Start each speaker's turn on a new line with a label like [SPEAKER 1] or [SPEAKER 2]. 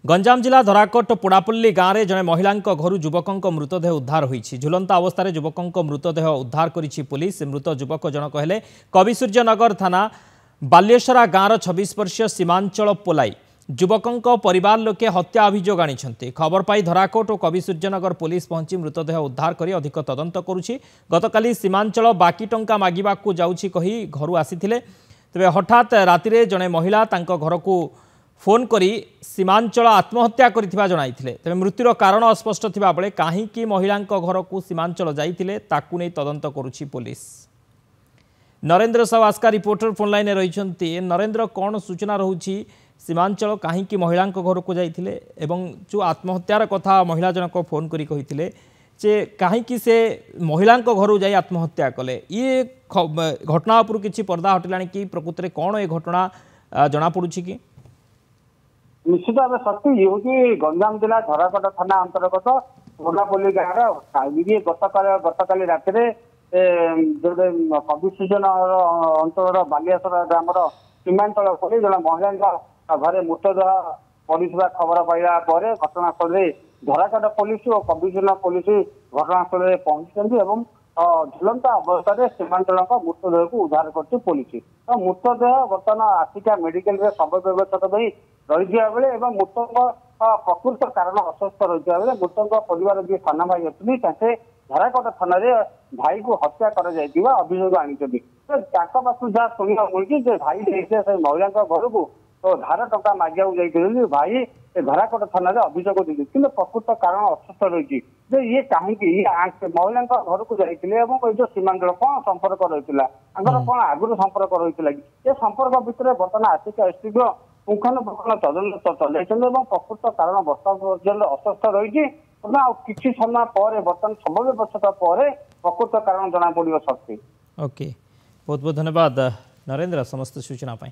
[SPEAKER 1] गंजाम जिला धराकोट पोड़ापल्ली गाँव में जड़े महिला घर युवकों मृतदेह उद्धार होती झुलंता अवस्था युवकों मृतदेह उद्धार करिछि पुलिस। मृत युवक जनक हेले कविसूर्यनगर थाना बाल्यसरा गाँवर 26 वर्षीय सीमांचल पोलाई। युवकों परिवार लोके हत्या अभियोग आनी खबर पाई धराकोट और कविसूर्यनगर पुलिस पहुंची मृतदेह उद्धार कर अधिक तदंत करुछि। गतकाली सीमांचल बाकी टंका मागिबाकू जाउछि कही घर आसीथिले, तेबे हठात रातिरे जड़े महिला तांको घर को फोन करी सीमांचल आत्महत्या करथिबा जणाइथिले। तेबे मृत्युर कारण अस्पष्ट थिबा बेले काहींकी महिला घर को सीमांचल जाइथिले ताकू नै तदंत करुछि police. Narendra Sahu Aska reporter phone line रही। नरेंद्र, कौन सूचना रहुछि सीमांचल काहींकी महिला घर को जाइथिले एवं जो आत्महत्यार कथा महिला जनक फोन करी कहिथिले जे काहींकी से महिला घर जाई आत्महत्या कले, ये घटना उपर किछि पर्दा हटिलानी कि प्रकृत रे कौन ये घटना जना पड़ुछि कि?
[SPEAKER 2] निश्चित भाव सत्य ये हूँ गंजाम जिला धराकोट थाना अंतर्गत पोड़ापल्ली गाँव गतकाली राति जो कविसूर्यन अंचल बालियासर ग्राम सीमांचल पड़ी जड़े महिला घरे मृतदेह पड़ा खबर पाइला घटनास्थल धराकोट पुलिस और कविसूर्यन पुलिस घटनास्थल पहुंची झुलंता अवस्था सीमांचल मृतदेह को उद्धार कर पुलिस। तो मृतदेह बर्तमान आसिका मेडिकल शव व्यवस्था रही बेले मृतक प्रकृत कारण अस्वस्थ रही बेले मृतक परिवार जी साना भाई अच्छे धराकोट थाना भाई को हत्या अभियोग आनी पाखु जहाँ शुणा मिली भाई महिला घर को तो धार टंका मागिया जाइए भाई धराकोट थाना अभियोग देते कि प्रकृत कारण अस्वस्थ रही ये कहीं महिला घर को जाइए जो सीमांचल कौन संपर्क रही कौन आगुरी संपर्क रही ये संपर्क भितर बर्तमान आसिका एसपी पुंखानुपुंख तदंत चलाई प्रकृत कारण बर्तमान पर्यटन अस्वस्थ रही किसी समय पर बर्तमान शव व्यवस्था पर प्रकृत कारण जना पड़ सकते।
[SPEAKER 1] ओके, बहुत बहुत धन्यवाद नरेंद्र समस्त सूचना पाई।